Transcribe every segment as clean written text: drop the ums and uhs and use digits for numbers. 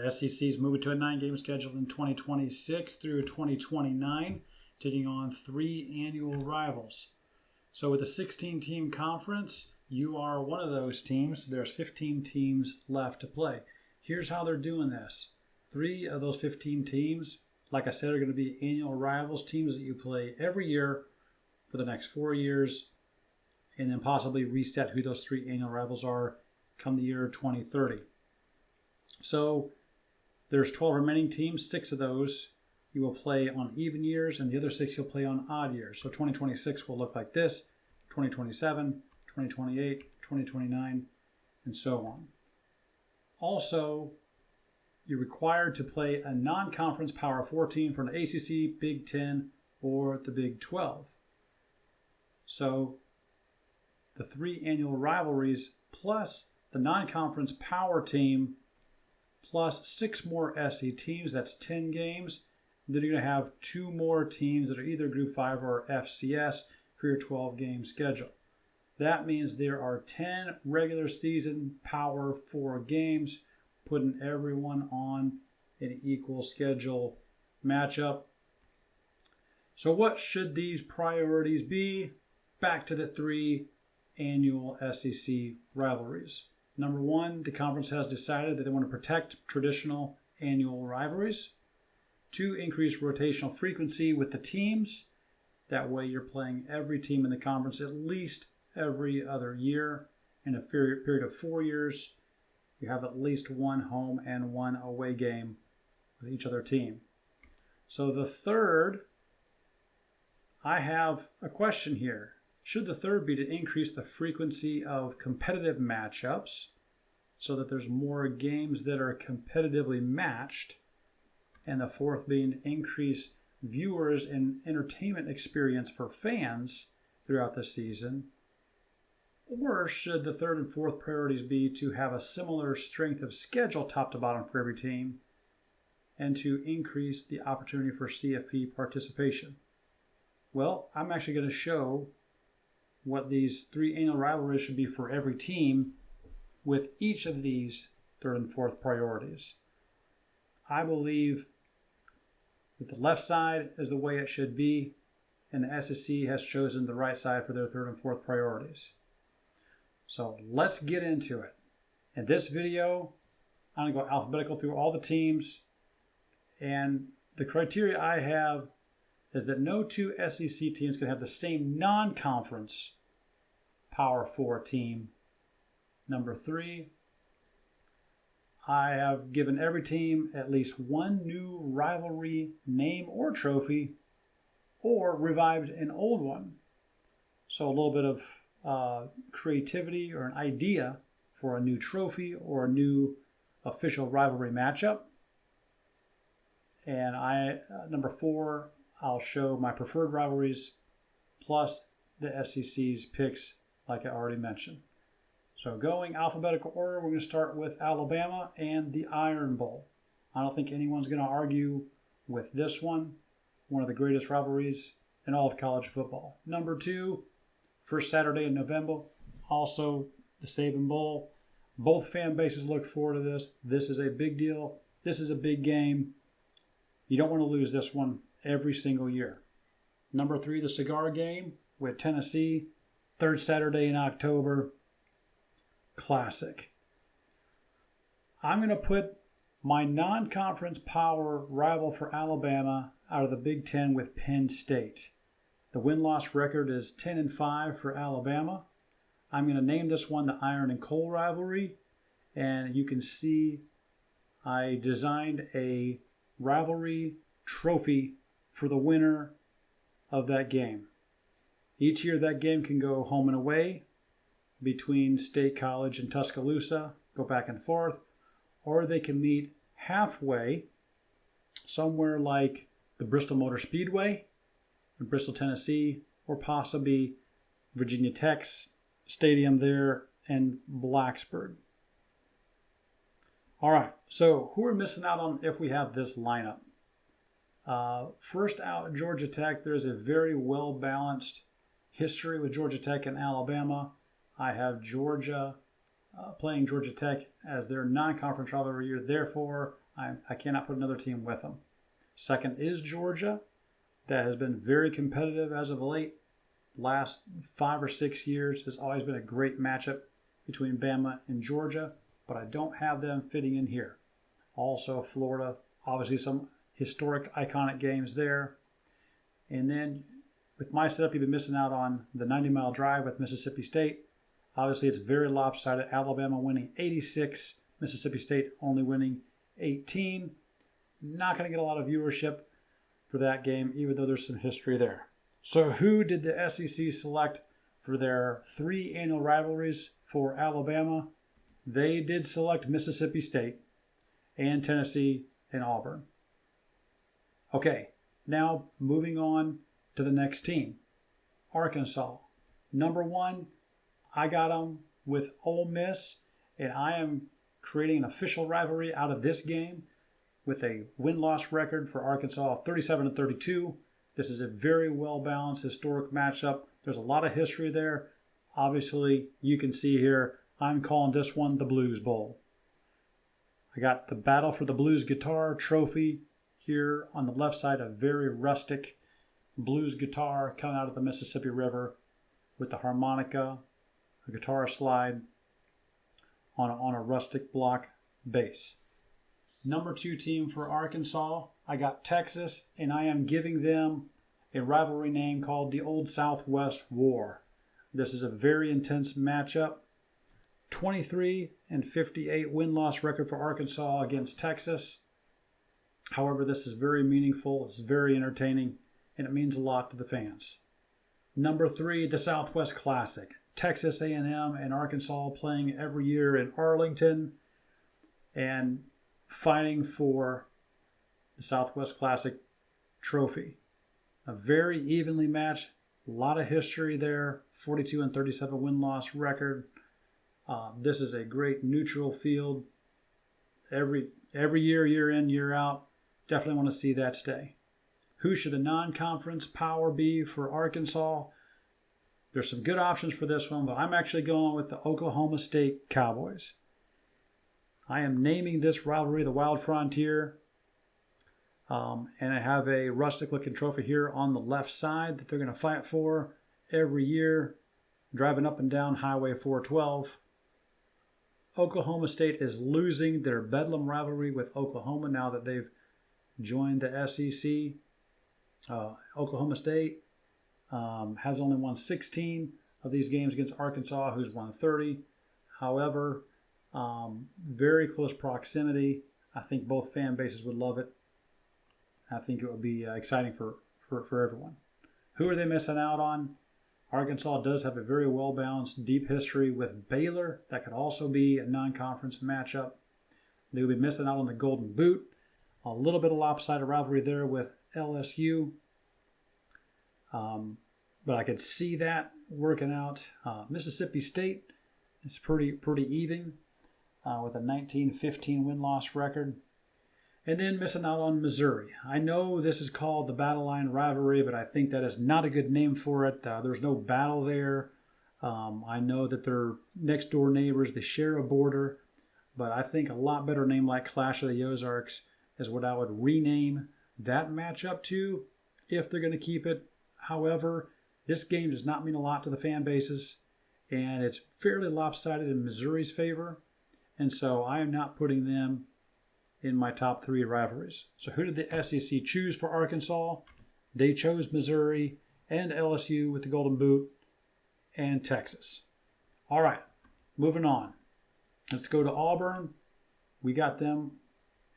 The SEC is moving to a 9-game schedule in 2026 through 2029, taking on 3 annual rivals. So with a 16-team conference, you are one of those teams. There's 15 teams left to play. Here's how they're doing this. 3 of those 15 teams, like I said, are going to be annual rivals, teams that you play every year for the next 4 years, and then possibly reset who those 3 annual rivals are come the year 2030. So there's 12 remaining teams. 6 of those you will play on even years, and the other 6 you'll play on odd years. So 2026 will look like this, 2027, 2028, 2029, and so on. Also, you're required to play a non-conference Power 4 team for an ACC, Big 10, or the Big 12. So the 3 annual rivalries plus the non-conference Power team plus 6 more SE teams, that's 10 games. Then you're going to have 2 more teams that are either Group 5 or FCS for your 12-game schedule. That means there are 10 regular season Power 4 games, putting everyone on an equal schedule matchup. So what should these priorities be? Back to the 3 annual SEC rivalries. Number 1, the conference has decided that they want to protect traditional annual rivalries. 2, increase rotational frequency with the teams. That way you're playing every team in the conference at least every other year. In a period of 4 years, you have at least 1 home and 1 away game with each other team. So the third, I have a question here. Should the third be to increase the frequency of competitive matchups so that there's more games that are competitively matched, and the fourth being to increase viewers and entertainment experience for fans throughout the season? Or should the third and fourth priorities be to have a similar strength of schedule top to bottom for every team and to increase the opportunity for CFP participation? Well, I'm actually going to show what these 3 annual rivalries should be for every team with each of these third and fourth priorities. I believe that the left side is the way it should be, and the SEC has chosen the right side for their third and fourth priorities. So let's get into it. In this video, I'm going to go alphabetical through all the teams, and the criteria I have is that no 2 SEC teams can have the same non-conference Power 4 team. Number 3, I have given every team at least 1 new rivalry name or trophy, or revived an old one. So a little bit of creativity or an idea for a new trophy or a new official rivalry matchup. And number 4, I'll show my preferred rivalries plus the SEC's picks like I already mentioned. So going alphabetical order, we're going to start with Alabama and the Iron Bowl. I don't think anyone's going to argue with this one of the greatest rivalries in all of college football. Number 2, first Saturday in November, also the Saban Bowl. Both fan bases look forward to this. This is a big deal. This is a big game. You don't want to lose this one every single year. Number 3, the Cigar Game with Tennessee, third Saturday in October. Classic. I'm going to put my non-conference power rival for Alabama out of the Big 10 with Penn State. The win-loss record is 10-5 for Alabama. I'm going to name this one the Iron and Coal rivalry, and you can see I designed a rivalry trophy for the winner of that game. Each year that game can go home and away between State College and Tuscaloosa, go back and forth, or they can meet halfway somewhere like the Bristol Motor Speedway in Bristol, Tennessee, or possibly Virginia Tech's stadium there in Blacksburg. All right, so who are missing out on if we have this lineup? First out, Georgia Tech. There's a very well-balanced history with Georgia Tech and Alabama. I have Georgia playing Georgia Tech as their non-conference rivalry year. Therefore, I cannot put another team with them. Second is Georgia. That has been very competitive as of late. Last 5 or 6 years has always been a great matchup between Bama and Georgia, but I don't have them fitting in here. Also, Florida, obviously some historic, iconic games there. And then with my setup, you've been missing out on the 90-mile drive with Mississippi State. Obviously, it's very lopsided. Alabama winning 86, Mississippi State only winning 18. Not going to get a lot of viewership for that game, even though there's some history there. So who did the SEC select for their 3 annual rivalries for Alabama? They did select Mississippi State and Tennessee and Auburn. Okay, now moving on to the next team. Arkansas. Number 1, I got them with Ole Miss, and I am creating an official rivalry out of this game with a win-loss record for Arkansas 37-32. This is a very well-balanced historic matchup. There's a lot of history there. Obviously, you can see here, I'm calling this one the Blues Bowl. I got the battle for the blues guitar trophy here on the left side, a very rustic blues guitar coming out of the Mississippi River with the harmonica, a guitar slide on a rustic block bass. Number 2 team for Arkansas, I got Texas, and I am giving them a rivalry name called the Old Southwest War. This is a very intense matchup. 23-58 win-loss record for Arkansas against Texas. However, this is very meaningful, it's very entertaining, and it means a lot to the fans. Number 3, the Southwest Classic. Texas A&M and Arkansas playing every year in Arlington and fighting for the Southwest Classic trophy. A very evenly matched, a lot of history there, 42-37 win-loss record. This is a great neutral field. Every year, year in, year out. Definitely want to see that stay. Who should the non-conference power be for Arkansas? There's some good options for this one, but I'm actually going with the Oklahoma State Cowboys. I am naming this rivalry the Wild Frontier. And I have a rustic-looking trophy here on the left side that they're going to fight for every year, driving up and down Highway 412. Oklahoma State is losing their Bedlam rivalry with Oklahoma now that they've joined the SEC. Oklahoma State has only won 16 of these games against Arkansas, who's won 30. However, very close proximity. I think both fan bases would love it. I think it would be exciting for everyone. Who are they missing out on? Arkansas does have a very well-balanced, deep history with Baylor. That could also be a non-conference matchup. They will be missing out on the Golden Boot. A little bit of lopsided rivalry there with LSU. But I could see that working out. Mississippi State is pretty even with a 19-15 win-loss record. And then missing out on Missouri. I know this is called the Battle Line Rivalry, but I think that is not a good name for it. There's no battle there. I know that they're next-door neighbors. They share a border. But I think a lot better name like Clash of the Ozarks is what I would rename that matchup to if they're going to keep it. However, this game does not mean a lot to the fan bases, and it's fairly lopsided in Missouri's favor. And so I am not putting them in my top 3 rivalries. So who did the SEC choose for Arkansas? They chose Missouri and LSU with the Golden Boot and Texas. All right, moving on. Let's go to Auburn. We got them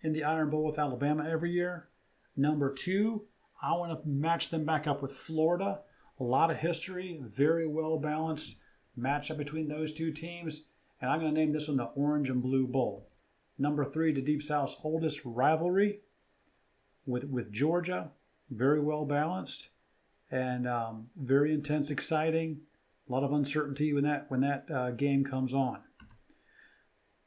in the Iron Bowl with Alabama every year. Number 2, I want to match them back up with Florida. A lot of history, very well-balanced matchup between those two teams. And I'm going to name this one the Orange and Blue Bowl. Number 3, the Deep South's oldest rivalry with Georgia. Very well-balanced and very intense, exciting. A lot of uncertainty when that game comes on.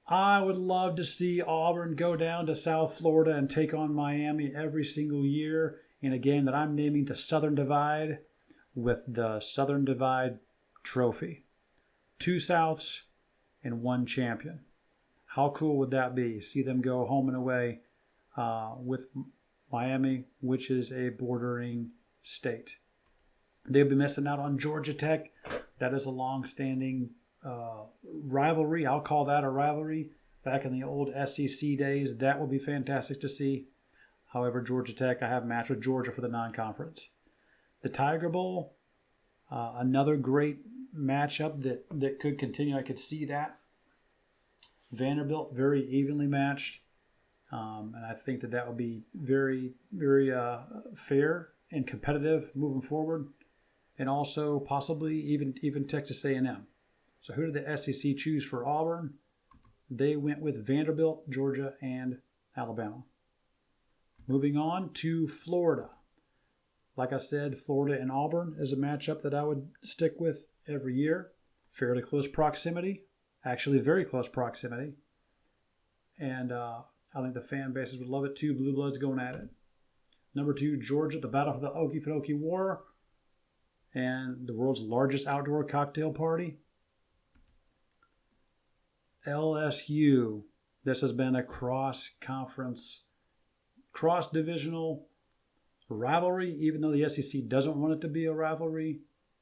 I would love to see Auburn go down to South Florida and take on Miami every single year in a game that I'm naming the Southern Divide with the Southern Divide Trophy. 2 Souths, and one champion. How cool would that be? See them go home and away with Miami, which is a bordering state. They'll be missing out on Georgia Tech. That is a long-standing rivalry. I'll call that a rivalry. Back in the old SEC days, that would be fantastic to see. However, Georgia Tech, I have a match with Georgia for the non-conference. The Tiger Bowl, another great matchup that could continue. I could see that. Vanderbilt, very evenly matched. And I think that would be very, very fair and competitive moving forward. And also possibly even Texas A&M. So who did the SEC choose for Auburn? They went with Vanderbilt, Georgia, and Alabama. Moving on to Florida. Like I said, Florida and Auburn is a matchup that I would stick with every year. Fairly close proximity. Actually, very close proximity. And I think the fan bases would love it too. Blue Bloods going at it. Number 2, Georgia, the battle for the Okefenokee War. And the world's largest outdoor cocktail party. LSU. This has been a cross-conference, cross-divisional rivalry, even though the SEC doesn't want it to be a rivalry.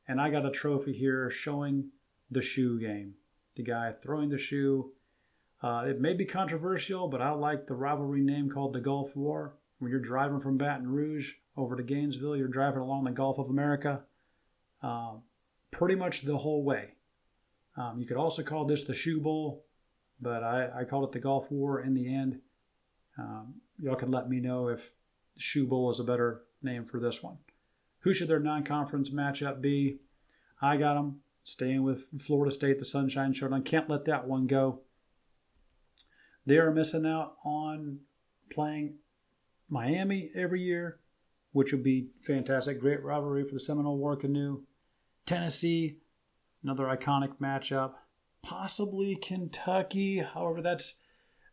And I got a trophy here showing the shoe game. The guy throwing the shoe. It may be controversial, but I like the rivalry name called the Gulf War. When you're driving from Baton Rouge over to Gainesville, you're driving along the Gulf of America pretty much the whole way. You could also call this the Shoe Bowl, but I called it the Gulf War in the end. Y'all can let me know if the Shoe Bowl is a better name for this one. Who should their non-conference matchup be? I got them staying with Florida State, the Sunshine Showdown. Can't let that one go. They are missing out on playing Miami every year, which would be fantastic. Great rivalry for the Seminole War Canoe. Tennessee, another iconic matchup. Possibly Kentucky. However, that's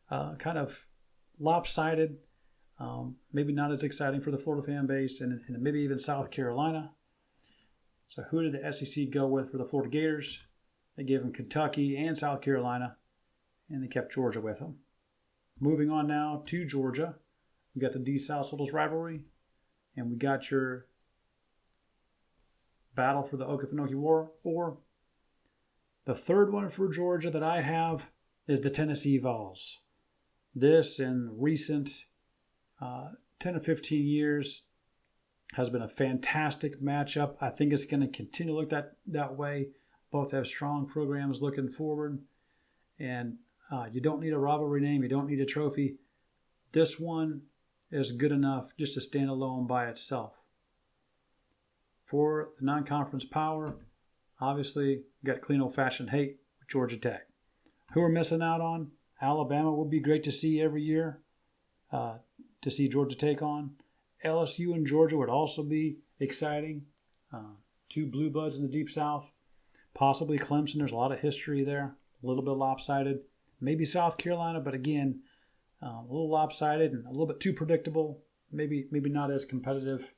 kind of lopsided. Maybe not as exciting for the Florida fan base, and maybe even South Carolina. So who did the SEC go with for the Florida Gators? They gave them Kentucky and South Carolina, and they kept Georgia with them. Moving on now to Georgia. We got the D-South Soldiers rivalry, and we got your battle for the Okefenokee War. Or the third one for Georgia that I have is the Tennessee Vols. This, in recent 10 or 15 years, has been a fantastic matchup. I think it's going to continue to look that way. Both have strong programs looking forward. And you don't need a rivalry name. You don't need a trophy. This one is good enough just to stand alone by itself. For the non-conference power, obviously, you got clean old-fashioned hate with Georgia Tech. Who are missing out on? Alabama would be great to see every year, to see Georgia take on. LSU and Georgia would also be exciting. Two blue bloods in the Deep South. Possibly Clemson. There's a lot of history there. A little bit lopsided. Maybe South Carolina, but again, a little lopsided and a little bit too predictable. Maybe not as competitive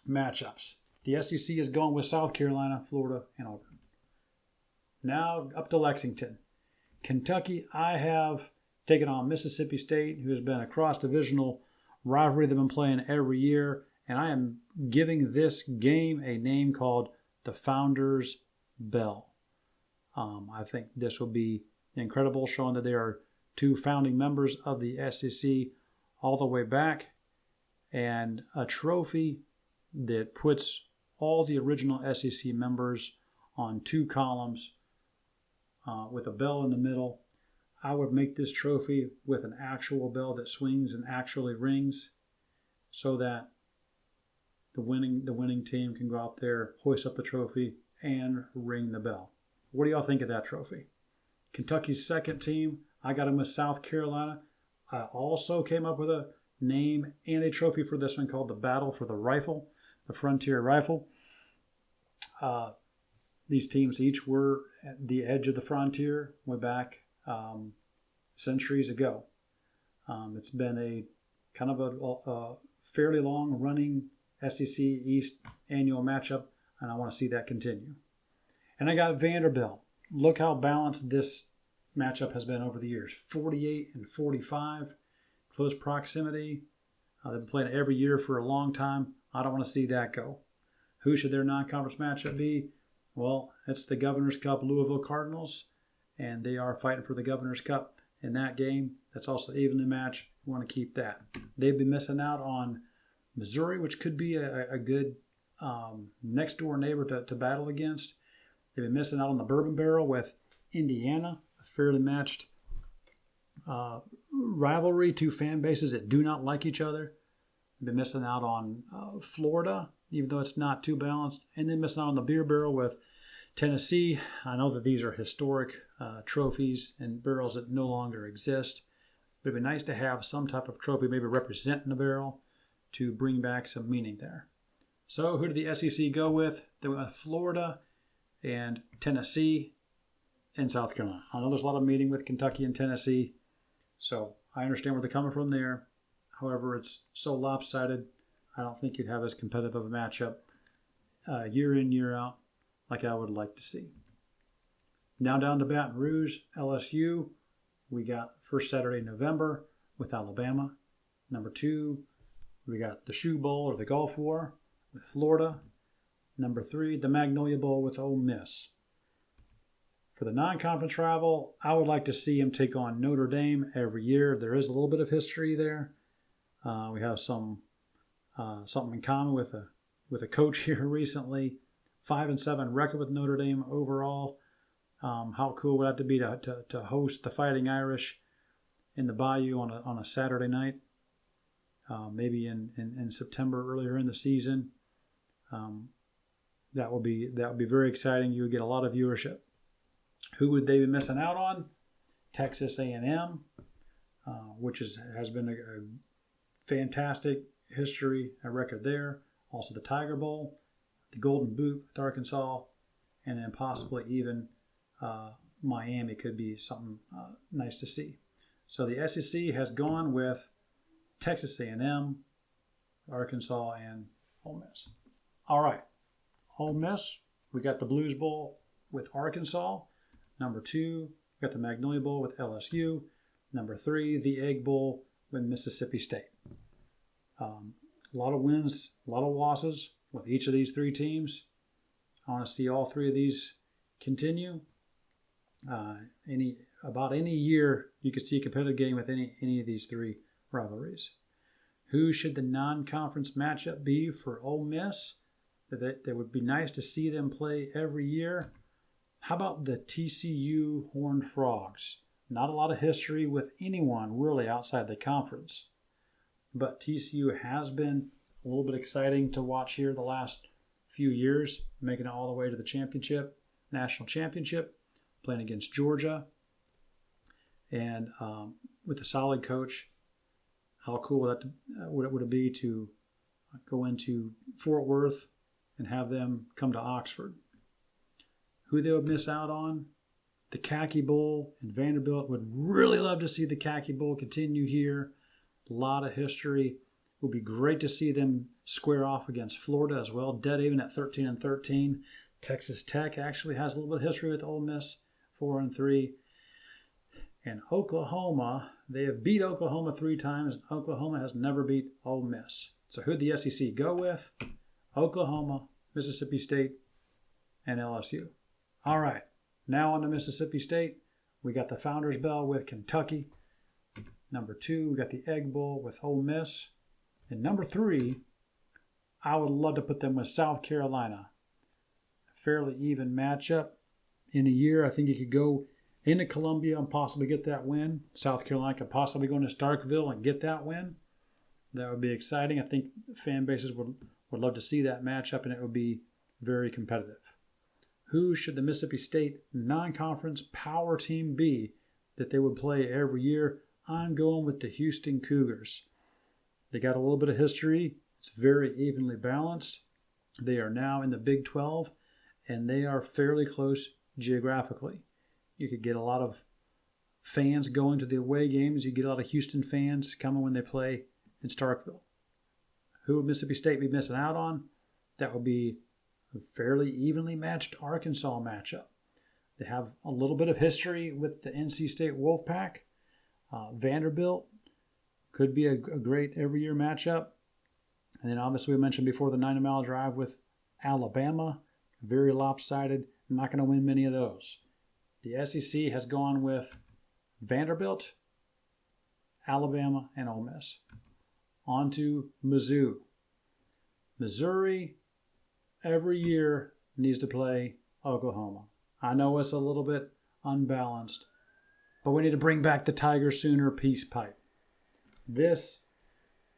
matchups. The SEC is going with South Carolina, Florida, and Auburn. Now up to Lexington. Kentucky, I have taken on Mississippi State, who has been a cross-divisional rivalry they've been playing every year, and I am giving this game a name called the Founders Bell. I think this will be incredible, showing that they are two founding members of the SEC all the way back, and a trophy that puts all the original SEC members on two columns with a bell in the middle. I would make this trophy with an actual bell that swings and actually rings, so that the winning team can go out there, hoist up the trophy, and ring the bell. What do y'all think of that trophy? Kentucky's second team, I got them with South Carolina. I also came up with a name and a trophy for this one called the Battle for the Rifle, the Frontier Rifle. These teams each were at the edge of the frontier way back centuries ago. It's been a kind of a fairly long-running SEC East annual matchup, and I want to see that continue. And I got Vanderbilt. look how balanced this matchup has been over the years. 48 and 45, close proximity. They've been playing every year for a long time. I don't want to see that go. Who should their non-conference matchup be? Well, it's the Governor's Cup Louisville Cardinals, and they are fighting for the Governor's Cup in that game. That's also evenly matched. We want to keep that. They've been missing out on Missouri, which could be a good next-door neighbor to battle against. They've been missing out on the Bourbon Barrel with Indiana, a fairly matched rivalry, two fan bases that do not like each other. They've been missing out on Florida, even though it's not too balanced. And then missing out on the Beer Barrel with Tennessee. I know that these are historic trophies and barrels that no longer exist. But it'd be nice to have some type of trophy maybe representing the barrel to bring back some meaning there. So who did the SEC go with? They went with Florida and Tennessee and South Carolina. I know there's a lot of meeting with Kentucky and Tennessee, so I understand where they're coming from there. However, it's so lopsided, I don't think you'd have as competitive of a matchup year in, year out like I would like to see. Now down to Baton Rouge, LSU. We got first Saturday in November with Alabama. Number 2, we got the Shoe Bowl or the Gulf War with Florida. Number 3, the Magnolia Bowl with Ole Miss. For the non-conference rival, I would like to see him take on Notre Dame every year. There is a little bit of history there. We have something in common with a coach here recently. 5-7 record with Notre Dame overall. How cool would that to be to host the Fighting Irish in the Bayou on a Saturday night? Maybe in September, earlier in the season. That would be very exciting. You would get a lot of viewership. Who would they be missing out on? Texas A&M, which has been a fantastic history, a record there. Also the Tiger Bowl, the Golden Boot with Arkansas, and then possibly even Miami could be something nice to see. So the SEC has gone with Texas A&M, Arkansas, and Ole Miss. All right, Ole Miss, we got the Blues Bowl with Arkansas. Number 2, we got the Magnolia Bowl with LSU. Number 3, the Egg Bowl with Mississippi State. A lot of wins, a lot of losses with each of these 3 teams. I want to see all 3 of these continue. About any year, you could see a competitive game with any of these 3 rivalries. Who should the non-conference matchup be for Ole Miss? That would be nice to see them play every year. How about the TCU Horned Frogs? Not a lot of history with anyone really outside the conference. But TCU has been a little bit exciting to watch here the last few years, making it all the way to the championship, national championship, playing against Georgia. And with a solid coach, how cool would it be to go into Fort Worth and have them come to Oxford? Who they would miss out on? The Khaki Bowl in Vanderbilt. Would really love to see the Khaki Bowl continue here. A lot of history. It would be great to see them square off against Florida as well. Dead even at 13-13. Texas Tech actually has a little bit of history with Ole Miss, 4-3. And Oklahoma, they have beat Oklahoma 3 times. Oklahoma has never beat Ole Miss. So who'd the SEC go with? Oklahoma, Mississippi State, and LSU. All right, now on to Mississippi State. We got the Founders Bell with Kentucky. Number 2, we got the Egg Bowl with Ole Miss. And number 3, I would love to put them with South Carolina. A fairly even matchup. In a year, I think you could go into Columbia and possibly get that win. South Carolina could possibly go into Starkville and get that win. That would be exciting. I think fan bases would love to see that matchup, and it would be very competitive. Who should the Mississippi State non-conference power team be that they would play every year? I'm going with the Houston Cougars. They got a little bit of history. It's very evenly balanced. They are now in the Big 12, and they are fairly close geographically. You could get a lot of fans going to the away games. You get a lot of Houston fans coming when they play in Starkville. Who would Mississippi State be missing out on? That would be a fairly evenly matched Arkansas matchup. They have a little bit of history with the NC State Wolfpack. Vanderbilt could be a great every year matchup. And then obviously we mentioned before the 90-mile drive with Alabama. Very lopsided. Not going to win many of those. The SEC has gone with Vanderbilt, Alabama, and Ole Miss. On to Mizzou. Missouri every year needs to play Oklahoma. I know it's a little bit unbalanced, but we need to bring back the Tiger Sooner peace pipe. This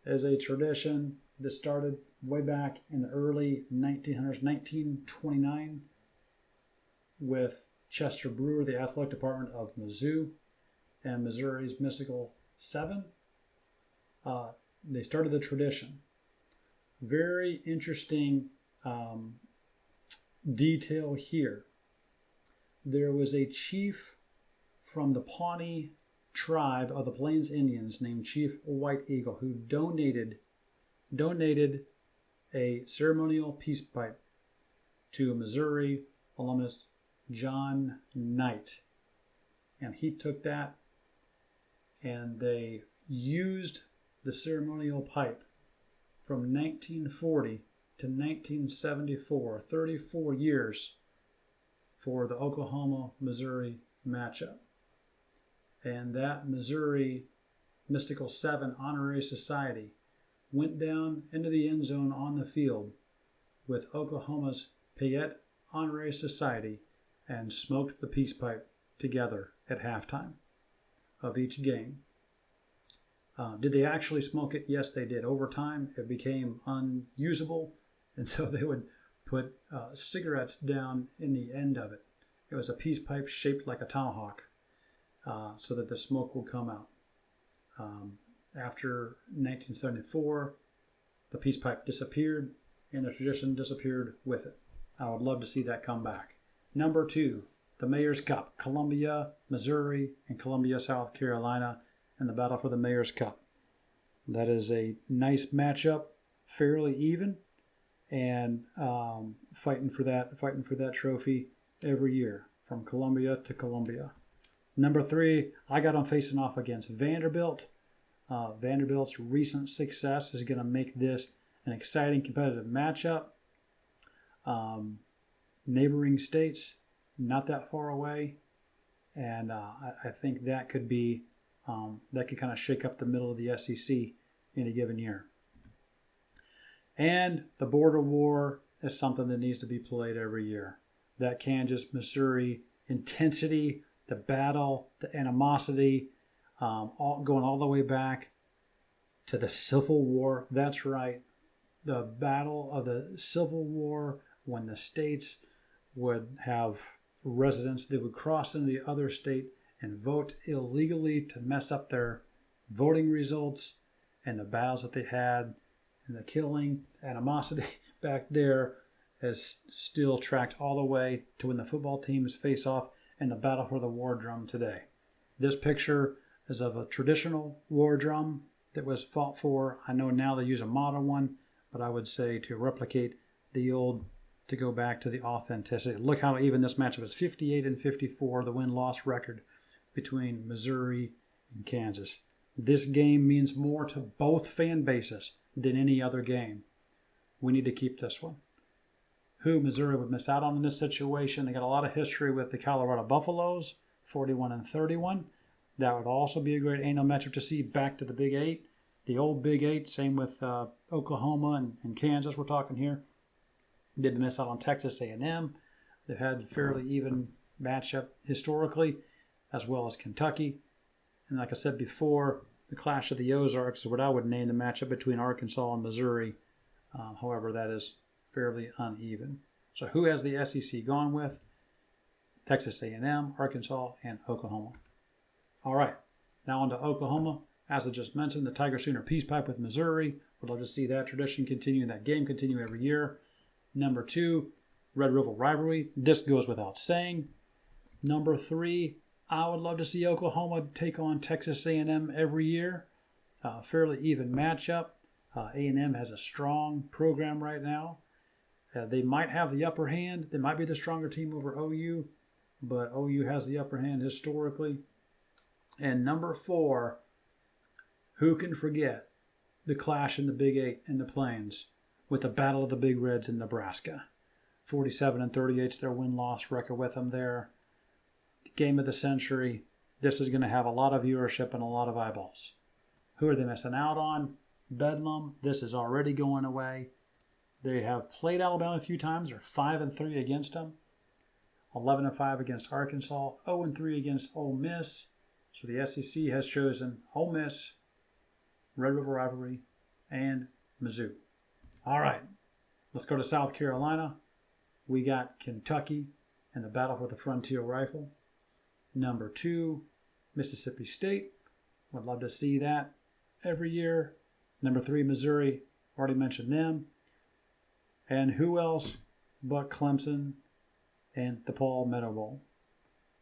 is a tradition that started way back in the early 1900s, 1929, with Chester Brewer, the athletic department of Mizzou, and Missouri's Mystical Seven. They started the tradition. Very interesting detail here. There was a chief from the Pawnee tribe of the Plains Indians named Chief White Eagle who donated a ceremonial peace pipe to Missouri alumnus John Knight. And he took that and they used the ceremonial pipe from 1940 to 1974, 34 years for the Oklahoma-Missouri matchup. And that Missouri Mystical Seven Honorary Society went down into the end zone on the field with Oklahoma's Payette Honorary Society and smoked the peace pipe together at halftime of each game. Did they actually smoke it? Yes, they did. Over time, it became unusable, and so they would put cigarettes down in the end of it. It was a peace pipe shaped like a tomahawk so that the smoke would come out. After 1974, the peace pipe disappeared, and the tradition disappeared with it. I would love to see that come back. Number 2, the Mayor's Cup, Columbia, Missouri, and Columbia, South Carolina, and the battle for the Mayor's Cup. That is a nice matchup, fairly even, and fighting for that trophy every year from Columbia to Columbia. Number 3, I got them facing off against Vanderbilt. Vanderbilt's recent success is going to make this an exciting competitive matchup. Neighboring states, not that far away, and I think that could be that could kind of shake up the middle of the SEC in a given year. And the border war is something that needs to be played every year. That Kansas-Missouri intensity, the battle, the animosity, going all the way back to the Civil War. That's right, the battle of the Civil War, when the states would have residents that would cross into the other state and vote illegally to mess up their voting results, and the battles that they had, and the killing, animosity back there is still tracked all the way to when the football teams face off in the battle for the war drum today. This picture is of a traditional war drum that was fought for. I know now they use a modern one, but I would say to replicate the old, to go back to the authenticity. Look how even this matchup is 58-54, the win-loss record between Missouri and Kansas. This game means more to both fan bases than any other game. We need to keep this one. Who Missouri would miss out on in this situation? They got a lot of history with the Colorado Buffaloes, 41-31. That would also be a great annual matchup to see back to the Big Eight. The old Big Eight, same with Oklahoma and Kansas we're talking here. Did miss out on Texas A&M. They've had fairly even matchup historically, as well as Kentucky. And like I said before, the Clash of the Ozarks is what I would name the matchup between Arkansas and Missouri. However, that is fairly uneven. So who has the SEC gone with? Texas A&M, Arkansas, and Oklahoma. All right, now on to Oklahoma. As I just mentioned, the Tiger Sooner Peace Pipe with Missouri. We'd love to see that tradition continue, that game continue every year. Number 2, Red River Rivalry. This goes without saying. Number 3, I would love to see Oklahoma take on Texas A&M every year. Fairly even matchup. A&M has a strong program right now. They might have the upper hand. They might be the stronger team over OU. but OU has the upper hand historically. And number 4, who can forget the clash in the Big 8 in the Plains with the Battle of the Big Reds in Nebraska? 47-38 is their win-loss record with them there. The game of the century. This is going to have a lot of viewership and a lot of eyeballs. Who are they missing out on? Bedlam. This is already going away. They have played Alabama a few times. They're 5-3 against them. 11-5 against Arkansas. 0-3 against Ole Miss. So the SEC has chosen Ole Miss, Red River Rivalry, and Mizzou. All right, let's go to South Carolina. We got Kentucky and the battle for the Frontier Rifle. Number 2, Mississippi State. Would love to see that every year. Number 3, Missouri. Already mentioned them. And who else but Clemson and the Paul Meadow Bowl?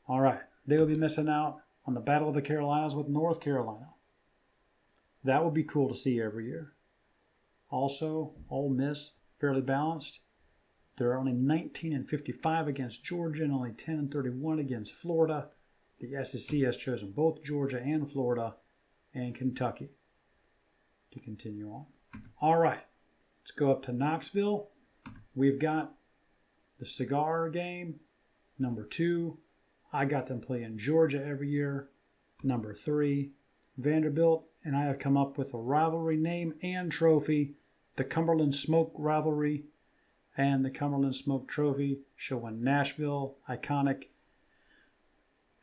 All right, they will be missing out on the Battle of the Carolinas with North Carolina. That would be cool to see every year. Also, Ole Miss, fairly balanced. They're only 19-55 against Georgia and only 10-31 against Florida. The SEC has chosen both Georgia and Florida and Kentucky to continue on. All right, let's go up to Knoxville. We've got the cigar game. Number 2, I got them playing Georgia every year. Number 3, Vanderbilt, and I have come up with a rivalry name and trophy, the Cumberland Smoke Rivalry and the Cumberland Smoke Trophy, showing Nashville iconic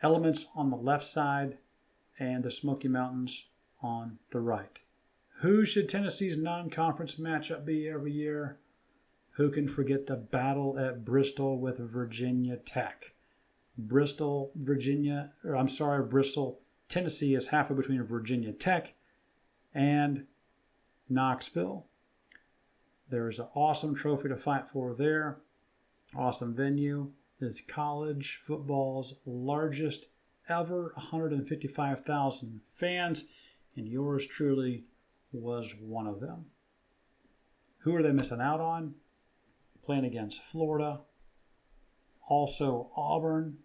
elements on the left side and the Smoky Mountains on the right. Who should Tennessee's non-conference matchup be every year? Who can forget the battle at Bristol with Virginia Tech? Bristol, Tennessee is halfway between Virginia Tech and Knoxville. There is an awesome trophy to fight for there. Awesome venue. It's college football's largest ever, 155,000 fans, and yours truly was one of them. Who are they missing out on? Playing against Florida. Also Auburn.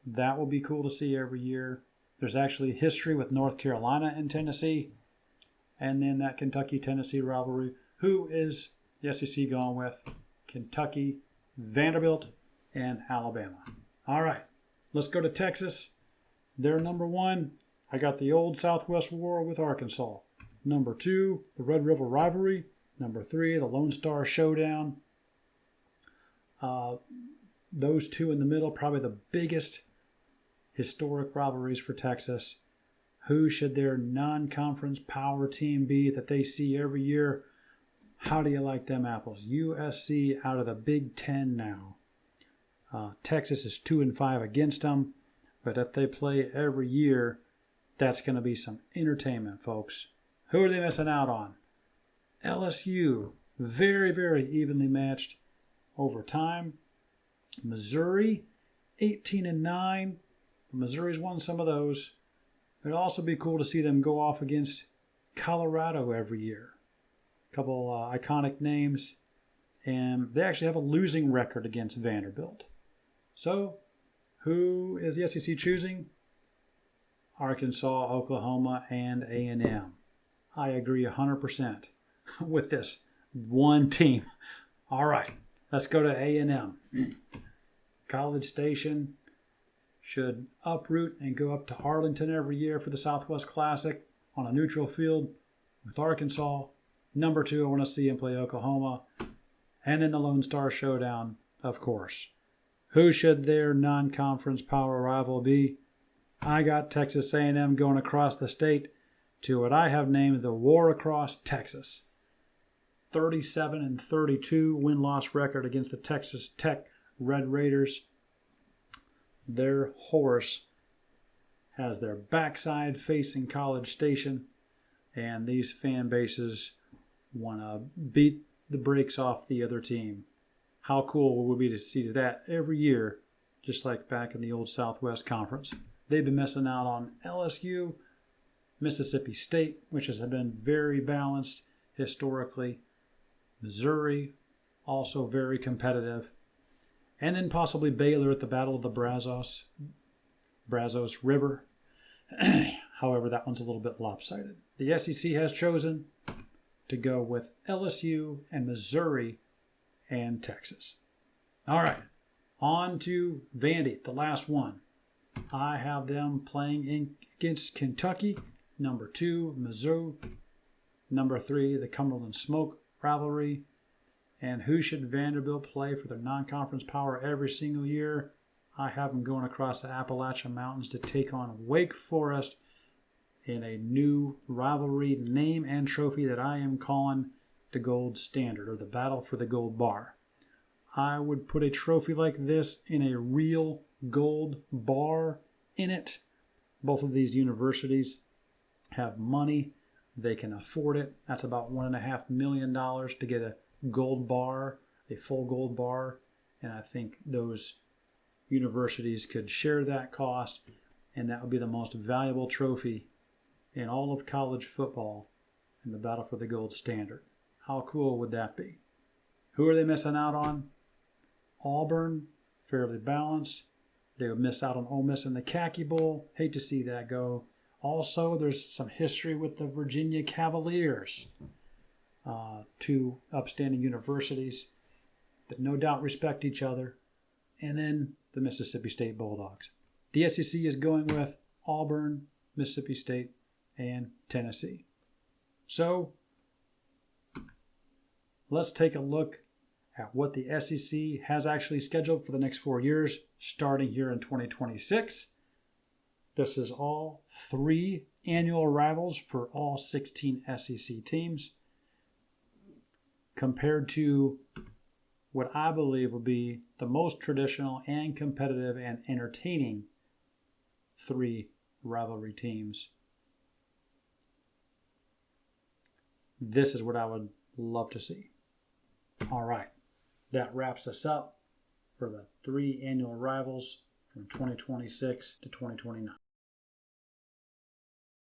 That will be cool to see every year. There's actually history with North Carolina and Tennessee. And then that Kentucky-Tennessee rivalry. Who is the SEC going with? Kentucky, Vanderbilt, and Alabama. All right, let's go to Texas. They're number 1. I got the old Southwest War with Arkansas. Number 2, the Red River Rivalry. Number 3, the Lone Star Showdown. Those two in the middle, probably the biggest historic rivalries for Texas. Who should their non-conference power team be that they see every year? How do you like them apples? USC out of the Big Ten now. Texas is 2-5 against them, but if they play every year, that's going to be some entertainment, folks. Who are they missing out on? LSU, very, very evenly matched over time. Missouri, 18-9. Missouri's won some of those. It'd also be cool to see them go off against Colorado every year. A couple iconic names. And they actually have a losing record against Vanderbilt. So, who is the SEC choosing? Arkansas, Oklahoma, and A&M. I agree 100% with this one team. All right, let's go to A&M. College Station should uproot and go up to Arlington every year for the Southwest Classic on a neutral field with Arkansas. Number 2, I want to see him play Oklahoma. And then the Lone Star Showdown, of course. Who should their non-conference power rival be? I got Texas A&M going across the state to what I have named the War Across Texas. 37-32 win-loss record against the Texas Tech Red Raiders. Their horse has their backside facing College Station, and these fan bases want to beat the brakes off the other team. How cool would it be to see that every year, just like back in the old Southwest Conference? They've been missing out on LSU, Mississippi State, which has been very balanced historically. Missouri, also very competitive. And then possibly Baylor at the Battle of the Brazos River. However, that one's a little bit lopsided. The SEC has chosen to go with LSU and Missouri and Texas. All right, on to Vandy, the last one. I have them playing against Kentucky, number 2, Mizzou, number 3, the Cumberland Smoke rivalry. And who should Vanderbilt play for their non-conference power every single year? I have them going across the Appalachian Mountains to take on Wake Forest in a new rivalry name and trophy that I am calling the Gold Standard, or the Battle for the Gold Bar. I would put a trophy like this in a real gold bar in it. Both of these universities have money. They can afford it. That's about $1.5 million to get a gold bar, a full gold bar. And I think those universities could share that cost, and that would be the most valuable trophy in all of college football in the Battle for the Gold Standard. How cool would that be? Who are they missing out on? Auburn, fairly balanced. They would miss out on Ole Miss in the Khaki Bowl. Hate to see that go. Also, there's some history with the Virginia Cavaliers. Two upstanding universities that no doubt respect each other. And then the Mississippi State Bulldogs. The SEC is going with Auburn, Mississippi State, and Tennessee. So, let's take a look at what the SEC has actually scheduled for the next 4 years, starting here in 2026. This is all 3 annual rivals for all 16 SEC teams, compared to what I believe will be the most traditional and competitive and entertaining 3 rivalry teams. This is what I would love to see. All right, that wraps us up for the 3 annual rivals from 2026 to 2029.